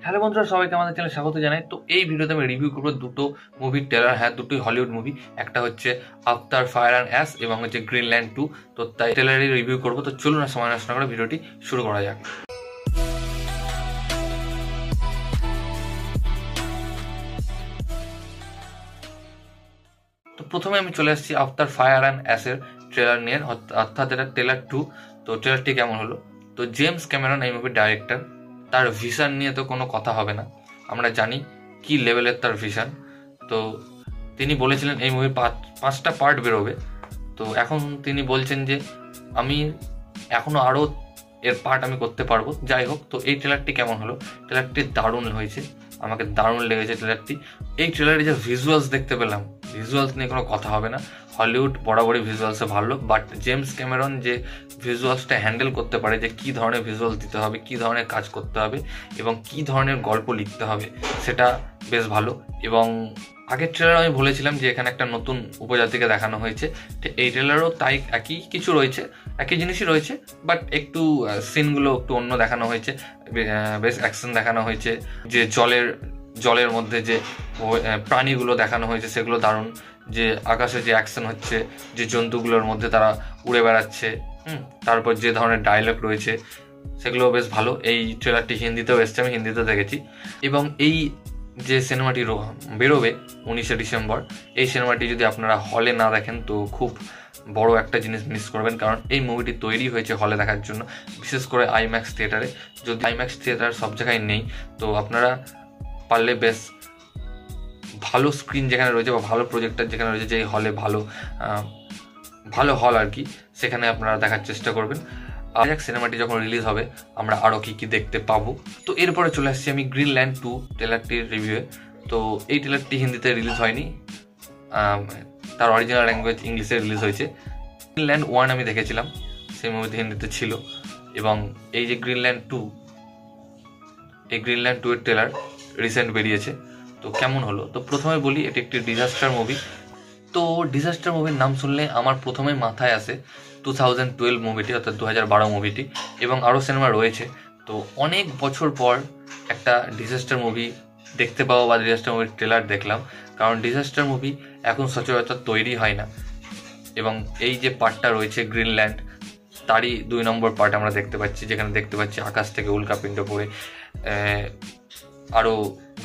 Hello বন্ধুরা, সবাইকে আমাদের চ্যানেলে স্বাগত জানাই। তো এই ভিডিওতে আমি রিভিউ করবো দুটো মুভির ট্রেলার। হ্যাঁ, দুটোই হলিউড মুভি। একটা হচ্ছে আফটার ফায়ার অ্যান্ড অ্যাশ এবং হচ্ছে গ্রিনল্যান্ড 2। তো তাই ট্রেলারই রিভিউ করবো। তো চলুন না সময় নষ্ট করে ভিডিওটি শুরু করা যাক। তো প্রথমে আমি চলে আসছি আফটার ফায়ার অ্যান্ড অ্যাশের ট্রেলার নিয়ে, অর্থাৎ এটা ট্রেলার 2। তো ট্রেলারটি কেমন হলো? তো জেমস ক্যামেরন এই মুভির ডাইরেক্টর, তার ভিশন নিয়ে তো কোনো কথা হবে না। আমরা জানি কি লেভেলের তার ভিশন। তো তিনি বলেছিলেন এই মুভির 5টা পার্ট বেরোবে। তো এখন তিনি বলছেন যে আমি এখনও আরও এর পার্ট আমি করতে পারবো। যাই হোক, তো এই ট্রেলারটি কেমন হলো? ট্রেলারটি দারুণ হয়েছে, আমাকে দারুণ লেগেছে ট্রেলারটি। এই ট্রেলারে যে ভিজুয়ালস দেখতে পেলাম, ভিজুয়ালস নিয়ে কোনো কথা হবে না। হলিউড বরাবরই ভিজুয়ালসে ভালো, বাট জেমস ক্যামেরন যে ভিজুয়ালসটা হ্যান্ডেল করতে পারে, যে কী ধরনের ভিজুয়ালস দিতে হবে, কী ধরনের কাজ করতে হবে এবং কী ধরনের গল্প লিখতে হবে, সেটা বেশ ভালো। এবং আগের ট্রেলার আমি বলেছিলাম যে এখানে একটা নতুন উপজাতিকে দেখানো হয়েছে। এই ট্রেলারও তাই একই কিছু রয়েছে, একই জিনিসই রয়েছে, বাট একটু সিনগুলো একটু অন্য দেখানো হয়েছে। বেশ অ্যাকশন দেখানো হয়েছে। যে জলের মধ্যে যে প্রাণীগুলো দেখানো হয়েছে সেগুলো দারুণ। যে আকাশে যে অ্যাকশন হচ্ছে, যে জন্তুগুলোর মধ্যে তারা উড়ে বেড়াচ্ছে, তারপর যে ধরনের ডায়লগ রয়েছে সেগুলো বেশ ভালো। এই ট্রেলারটি হিন্দিতেও এসছে, আমি হিন্দিতেও দেখেছি। এবং এই যে সিনেমাটি বেরোবে 19শে ডিসেম্বর, এই সিনেমাটি যদি আপনারা হলে না দেখেন তো খুব বড় একটা জিনিস মিস করবেন। কারণ এই মুভিটি তৈরি হয়েছে হলে দেখার জন্য, বিশেষ করে আইম্যাক্স থিয়েটারে। যদি আইম্যাক্স থিয়েটার সব জায়গায় নেই, তো আপনারা পারলে বেশ ভালো স্ক্রিন যেখানে রয়েছে বা ভালো প্রজেক্টর যেখানে রয়েছে, যে হলে ভালো হল আর কি, সেখানে আপনারা দেখার চেষ্টা করবেন। আর এক সিনেমাটি যখন রিলিজ হবে আমরা আরও কী দেখতে পাবো। তো এরপরে চলে আসছি আমি গ্রিনল্যান্ড 2 ট্রেলারটির রিভিউয়ে। তো এই ট্রেলারটি হিন্দিতে রিলিজ হয়নি, তার অরিজিনাল ল্যাঙ্গুয়েজ ইংলিশে রিলিজ হয়েছে। গ্রিনল্যান্ড 1 আমি দেখেছিলাম, সেই মুভিতে হিন্দিতে ছিল। এবং এই যে গ্রিনল্যান্ড 2, এই গ্রিনল্যান্ড 2 এর ট্রেলার রিসেন্ট বেরিয়েছে। তো কেমন হলো? তো প্রথমে বলি, এটি একটি ডিজাস্টার মুভি। তো ডিজাস্টার মুভির নাম শুনলে আমার প্রথমে মাথায় আসে 2012 মুভিটি, অর্থাৎ 2012 মুভিটি। এবং আরও সিনেমা রয়েছে। তো অনেক বছর পর একটা ডিজাস্টার মুভি দেখতে পাবো বা ডিজাস্টার মুভির ট্রেলার দেখলাম। কারণ ডিজাস্টার মুভি এখন সচরাচর তৈরি হয় না। এবং এই যে পার্টটা রয়েছে গ্রিনল্যান্ড, তারই 2 নম্বর পার্ট আমরা দেখতে পাচ্ছি, যেখানে দেখতে পাচ্ছি আকাশ থেকে উল্কাপিণ্ড পড়ে আরও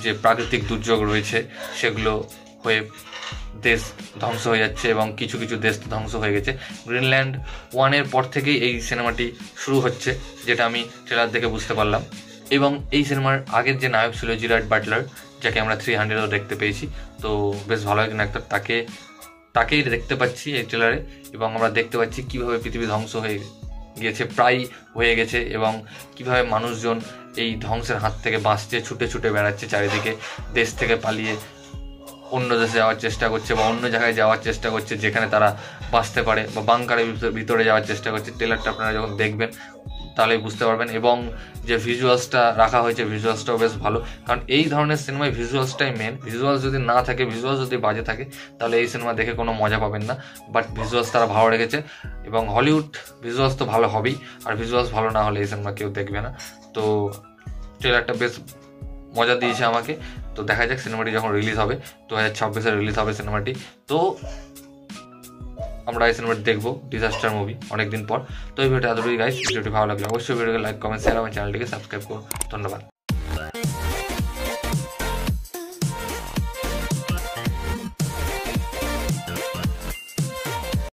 যে প্রাকৃতিক দুর্যোগ রয়েছে সেগুলো হয়ে দেশ ধ্বংস হয়ে যাচ্ছে, এবং কিছু কিছু দেশ ধ্বংস হয়ে গেছে। গ্রিনল্যান্ড 1-এর পর থেকেই এই সিনেমাটি শুরু হচ্ছে, যেটা আমি ট্রেলার দেখে বুঝতে পারলাম। এবং এই সিনেমার আগের যে নায়ক ছিল জেরার্ড বাটলার, যাকে আমরা 300-এও দেখতে পেয়েছি, তো বেশ ভালো একজন অ্যাক্টর, তাকেই দেখতে পাচ্ছি এই ট্রেলারে। এবং আমরা দেখতে পাচ্ছি কীভাবে পৃথিবী ধ্বংস হয়ে গিয়েছে, প্রায় হয়ে গেছে, এবং কিভাবে মানুষজন এই ধ্বংসের হাত থেকে বাঁচতে ছুটে ছুটে বেড়াচ্ছে চারিদিকে, দেশ থেকে পালিয়ে অন্য দেশে যাওয়ার চেষ্টা করছে বা অন্য জায়গায় যাওয়ার চেষ্টা করছে যেখানে তারা বাঁচতে পারে, বা বাংকারের ভিতরে যাওয়ার চেষ্টা করছে। ট্রেলারটা আপনারা যখন দেখবেন তাহলেই বুঝতে পারবেন। এবং যে ভিজুয়ালসটা রাখা হয়েছে, ভিজুয়ালসটাও বেশ ভালো। কারণ এই ধরনের সিনেমায় ভিজুয়ালসটাই মেন। ভিজুয়ালস যদি না থাকে, ভিজুয়ালস যদি বাজে থাকে, তাহলে এই সিনেমা দেখে কোনো মজা পাবেন না। বাট ভিজুয়ালস তারা ভালো রেখেছে, এবং হলিউড ভিজুয়ালস তো ভালো হবেই, আর ভিজুয়ালস ভালো না হলে এই সিনেমা কেউ দেখবে না। তো ট্রেলারটা বেশ মজা দিয়েছে আমাকে। তো দেখা যাক সিনেমাটি যখন রিলিজ হবে, 2026-এ রিলিজ হবে সিনেমাটি। তো আমরা এই সিনেমাটি দেখবো, ডিজাস্টার মুভি, অনেকদিন পর। তো এই ভিডিওটা এতটুকুই গাইস। ভিডিওটি ভালো লাগলে অবশ্যই ভিডিওকে লাইক, কমেন্ট, শেয়ার, আমার চ্যানেলটিকে সাবস্ক্রাইব করুন। ধন্যবাদ।